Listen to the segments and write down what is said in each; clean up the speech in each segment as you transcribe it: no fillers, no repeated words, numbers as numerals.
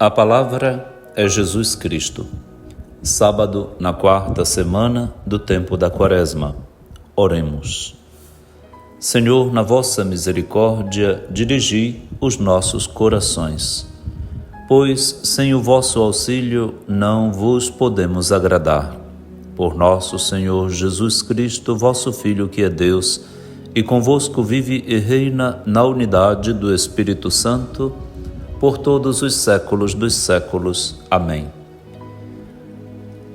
A palavra é Jesus Cristo. Sábado, na quarta semana do tempo da Quaresma. Oremos. Senhor, na vossa misericórdia, dirigi os nossos corações, pois sem o vosso auxílio não vos podemos agradar. Por nosso Senhor Jesus Cristo, vosso Filho, que é Deus, e convosco vive e reina na unidade do Espírito Santo, por todos os séculos dos séculos. Amém.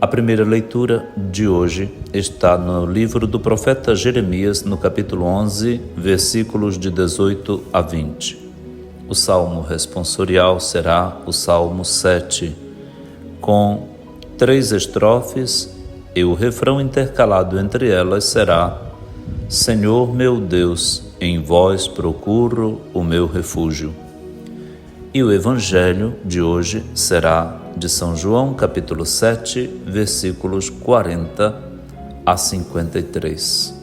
A primeira leitura de hoje está no livro do profeta Jeremias, no capítulo 11, versículos de 18 a 20. O salmo responsorial será o Salmo 7, com 3 estrofes, e o refrão intercalado entre elas será: Senhor meu Deus, em vós procuro o meu refúgio. E o evangelho de hoje será de São João, capítulo 7, versículos 40 a 53.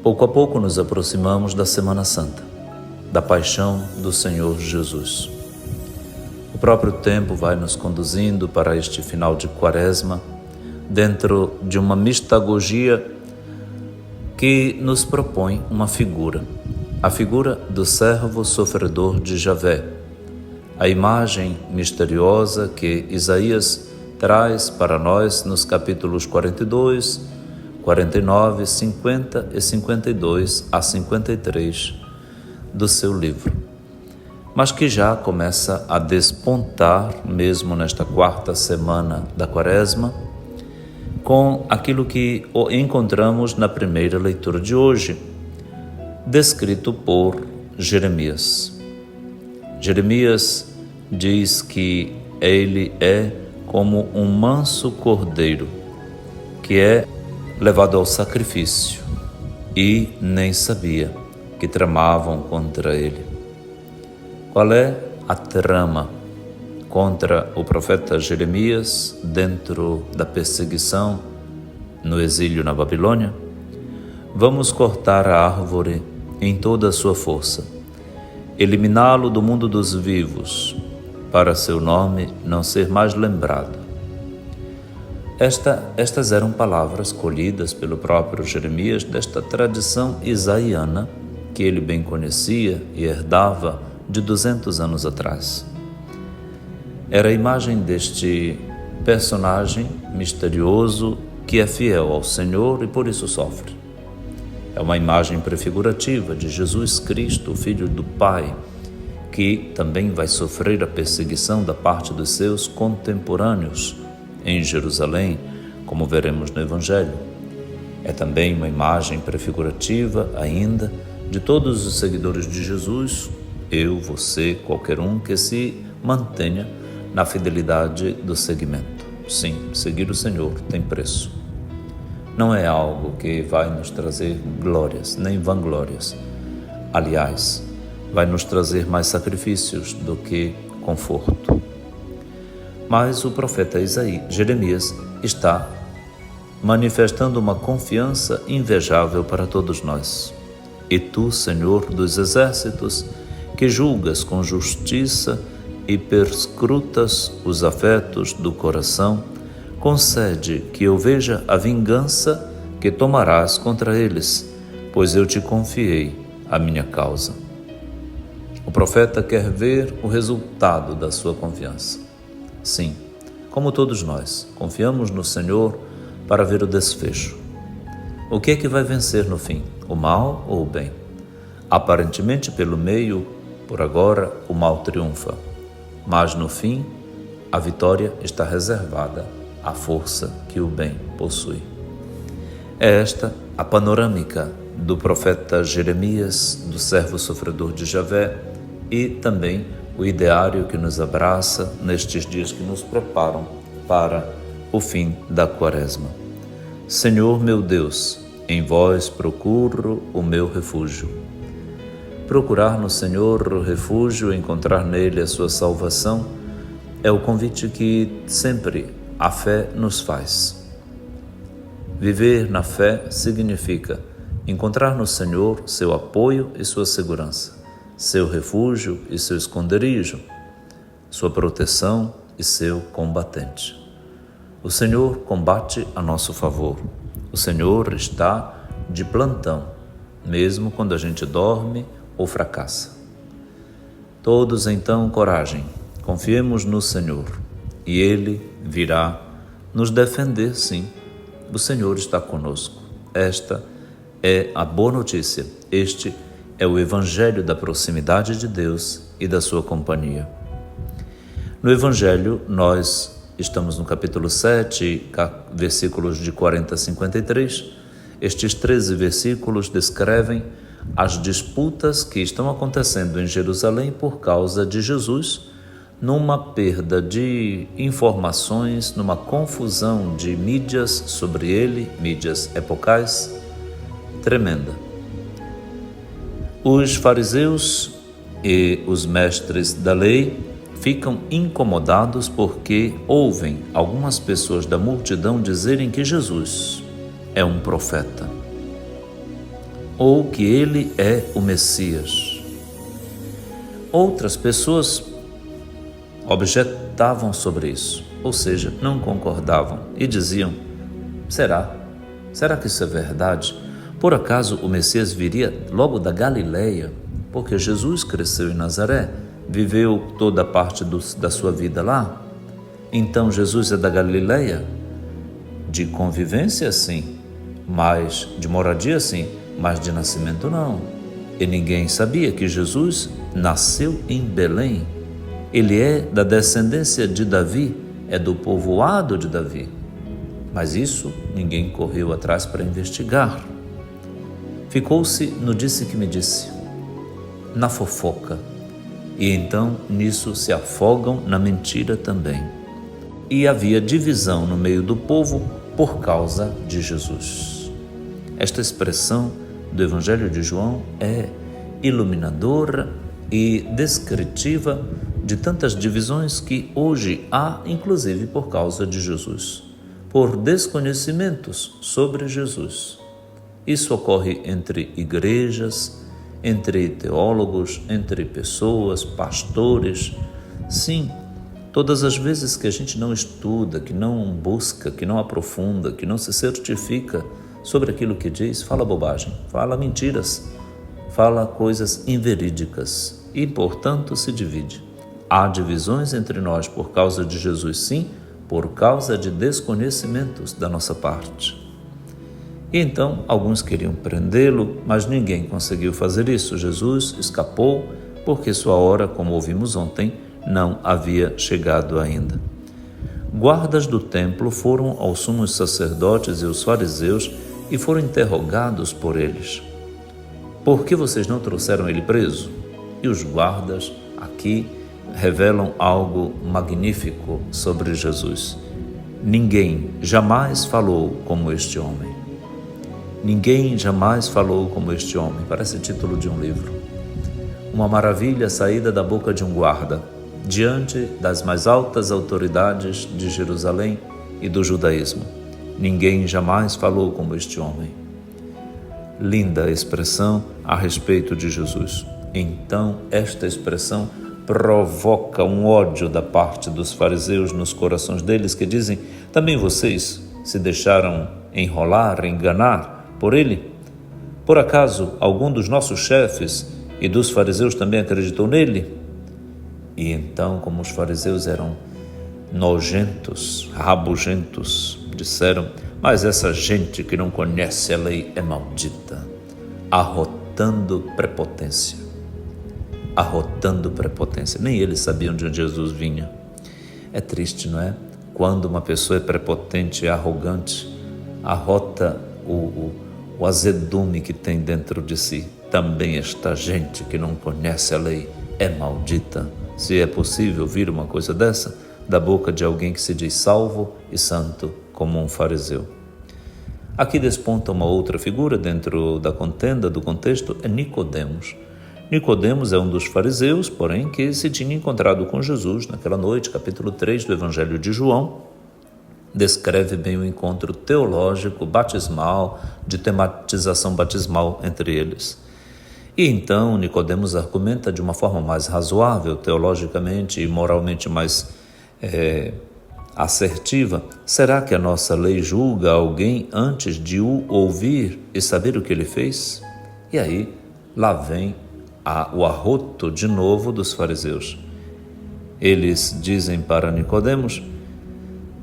Pouco a pouco nos aproximamos da Semana Santa, da paixão do Senhor Jesus. O próprio tempo vai nos conduzindo para este final de Quaresma, dentro de uma mistagogia que nos propõe uma figura, a figura do servo sofredor de Javé, a imagem misteriosa que Isaías traz para nós nos capítulos 42, 49, 50 e 52 a 53 do seu livro, mas que já começa a despontar mesmo nesta quarta semana da Quaresma, com aquilo que encontramos na primeira leitura de hoje, descrito por Jeremias. Jeremias diz que ele é como um manso cordeiro que é levado ao sacrifício e nem sabia que tramavam contra ele. Qual é a trama contra o profeta Jeremias dentro da perseguição no exílio na Babilônia? Vamos cortar a árvore em toda a sua força, eliminá-lo do mundo dos vivos, para seu nome não ser mais lembrado. Estas eram palavras colhidas pelo próprio Jeremias desta tradição isaiana que ele bem conhecia e herdava de 200 anos atrás. Era a imagem deste personagem misterioso que é fiel ao Senhor e por isso sofre. É uma imagem prefigurativa de Jesus Cristo, Filho do Pai, que também vai sofrer a perseguição da parte dos seus contemporâneos em Jerusalém, como veremos no Evangelho. É também uma imagem prefigurativa ainda de todos os seguidores de Jesus, eu, você, qualquer um que se mantenha na fidelidade do seguimento. Sim, seguir o Senhor tem preço. Não é algo que vai nos trazer glórias, nem vanglórias. Aliás, vai nos trazer mais sacrifícios do que conforto. Mas o profeta Jeremias está manifestando uma confiança invejável para todos nós. E tu, Senhor dos exércitos, que julgas com justiça e perscrutas os afetos do coração, concede que eu veja a vingança que tomarás contra eles, pois eu te confiei a minha causa. O profeta quer ver o resultado da sua confiança. Sim, como todos nós, confiamos no Senhor para ver o desfecho. O que é que vai vencer no fim, o mal ou o bem? Aparentemente, pelo meio, por agora, o mal triunfa, mas no fim, a vitória está reservada à força que o bem possui. É esta a panorâmica do profeta Jeremias, do servo sofredor de Javé, e também o ideário que nos abraça nestes dias que nos preparam para o fim da Quaresma. Senhor meu Deus, em vós procuro o meu refúgio. Procurar no Senhor o refúgio, encontrar nele a sua salvação, é o convite que sempre a fé nos faz. Viver na fé significa encontrar no Senhor seu apoio e sua segurança, seu refúgio e seu esconderijo, sua proteção e seu combatente. O Senhor combate a nosso favor. O Senhor está de plantão, mesmo quando a gente dorme ou fracassa. Todos então coragem, confiemos no Senhor e Ele virá nos defender, sim. O Senhor está conosco. Esta é a boa notícia. Este é o Evangelho da proximidade de Deus e da sua companhia. No Evangelho, nós estamos no capítulo 7, versículos de 40 a 53. Estes 13 versículos descrevem as disputas que estão acontecendo em Jerusalém por causa de Jesus, numa perda de informações, numa confusão de mídias sobre ele, mídias epocais, tremenda. Os fariseus e os mestres da lei ficam incomodados porque ouvem algumas pessoas da multidão dizerem que Jesus é um profeta ou que ele é o Messias. Outras pessoas objetavam sobre isso, ou seja, não concordavam e diziam: será que isso é verdade? Por acaso o Messias viria logo da Galileia? Porque Jesus cresceu em Nazaré, viveu toda a parte da sua vida lá. Então Jesus é da Galileia? De convivência, sim, mas de moradia, sim, mas de nascimento, não. E ninguém sabia que Jesus nasceu em Belém. Ele é da descendência de Davi, é do povoado de Davi. Mas isso ninguém correu atrás para investigar. Ficou-se no disse que me disse, na fofoca. E então nisso se afogam na mentira também. E havia divisão no meio do povo por causa de Jesus. Esta expressão do Evangelho de João é iluminadora e descritiva de tantas divisões que hoje há, inclusive por causa de Jesus, por desconhecimentos sobre Jesus. Isso ocorre entre igrejas, entre teólogos, entre pessoas, pastores. Sim, todas as vezes que a gente não estuda, que não busca, que não aprofunda, que não se certifica sobre aquilo que diz, fala bobagem, fala mentiras, fala coisas inverídicas e, portanto, se divide. Há divisões entre nós por causa de Jesus, sim, por causa de desconhecimentos da nossa parte. E então, alguns queriam prendê-lo, mas ninguém conseguiu fazer isso. Jesus escapou porque sua hora, como ouvimos ontem, não havia chegado ainda. Guardas do templo foram aos sumos sacerdotes e aos fariseus e foram interrogados por eles. Por que vocês não trouxeram ele preso? E os guardas aqui revelam algo magnífico sobre Jesus. Ninguém jamais falou como este homem. Ninguém jamais falou como este homem. Parece título de um livro. Uma maravilha saída da boca de um guarda, diante das mais altas autoridades de Jerusalém e do judaísmo. Ninguém jamais falou como este homem. Linda expressão a respeito de Jesus. Então, esta expressão provoca um ódio da parte dos fariseus nos corações deles, que dizem: também vocês se deixaram enrolar, enganar por ele? Por acaso algum dos nossos chefes e dos fariseus também acreditou nele? E então, como os fariseus eram nojentos, rabugentos, disseram: mas essa gente que não conhece a lei é maldita, arrotando prepotência. Nem eles sabiam de onde Jesus vinha. É triste, não é? Quando uma pessoa é prepotente e arrogante, arrota o azedume que tem dentro de si. Também esta gente que não conhece a lei é maldita. Se é possível ouvir uma coisa dessa da boca de alguém que se diz salvo e santo como um fariseu. Aqui desponta uma outra figura dentro da contenda, do contexto, é Nicodemos. Nicodemos é um dos fariseus, porém, que se tinha encontrado com Jesus naquela noite. Capítulo 3 do Evangelho de João descreve bem o encontro teológico, batismal, de tematização batismal entre eles. E então Nicodemos argumenta de uma forma mais razoável, teologicamente e moralmente mais assertiva. Será que a nossa lei julga alguém antes de o ouvir e saber o que ele fez? E aí, lá vem o arroto de novo dos fariseus. Eles dizem para Nicodemos: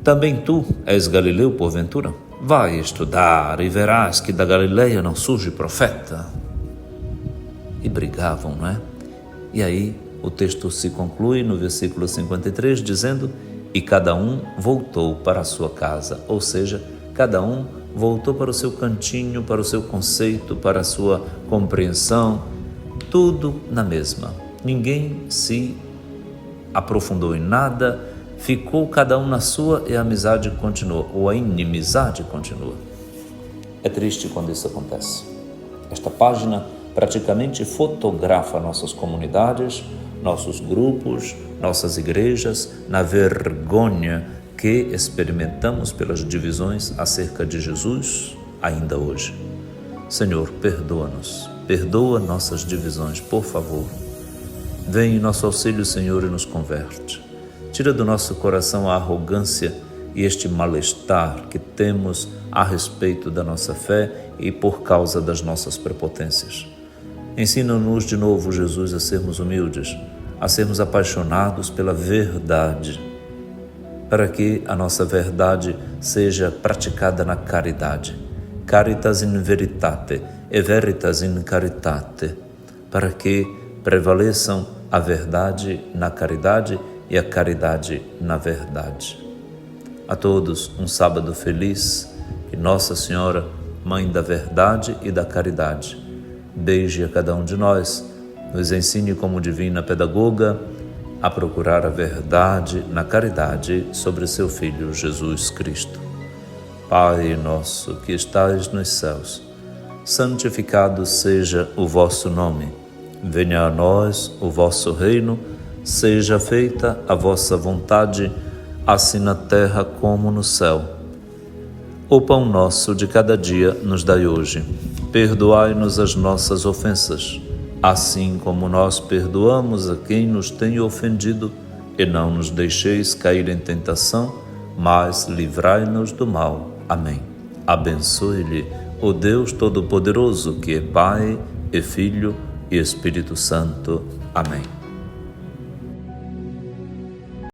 também tu és galileu porventura? Vai estudar e verás que da Galileia não surge profeta. E brigavam, não é? E aí o texto se conclui no versículo 53 dizendo: e cada um voltou para a sua casa, ou seja, cada um voltou para o seu cantinho, para o seu conceito, para a sua compreensão, tudo na mesma. Ninguém se aprofundou em nada, ficou cada um na sua e a amizade continua, ou a inimizade continua. É triste quando isso acontece. Esta página praticamente fotografa nossas comunidades, nossos grupos, nossas igrejas, na vergonha que experimentamos pelas divisões acerca de Jesus ainda hoje. Senhor, perdoa-nos, perdoa nossas divisões, por favor. Vem em nosso auxílio, Senhor, e nos converte. Tira do nosso coração a arrogância e este mal-estar que temos a respeito da nossa fé e por causa das nossas prepotências. Ensina-nos de novo, Jesus, a sermos humildes, a sermos apaixonados pela verdade, para que a nossa verdade seja praticada na caridade. Caritas in veritate e veritas in caritate, para que prevaleçam a verdade na caridade e a caridade na verdade. A todos um sábado feliz, que Nossa Senhora, Mãe da Verdade e da Caridade, beije a cada um de nós, nos ensine como divina pedagoga a procurar a verdade na caridade sobre seu Filho Jesus Cristo. Pai nosso que estais nos céus, santificado seja o vosso nome. Venha a nós o vosso reino, seja feita a vossa vontade, assim na terra como no céu. O pão nosso de cada dia nos dai hoje. Perdoai-nos as nossas ofensas, assim como nós perdoamos a quem nos tem ofendido, e não nos deixeis cair em tentação, mas livrai-nos do mal. Amém. Abençoe-lhe o Deus Todo-Poderoso, que é Pai e Filho e Espírito Santo. Amém.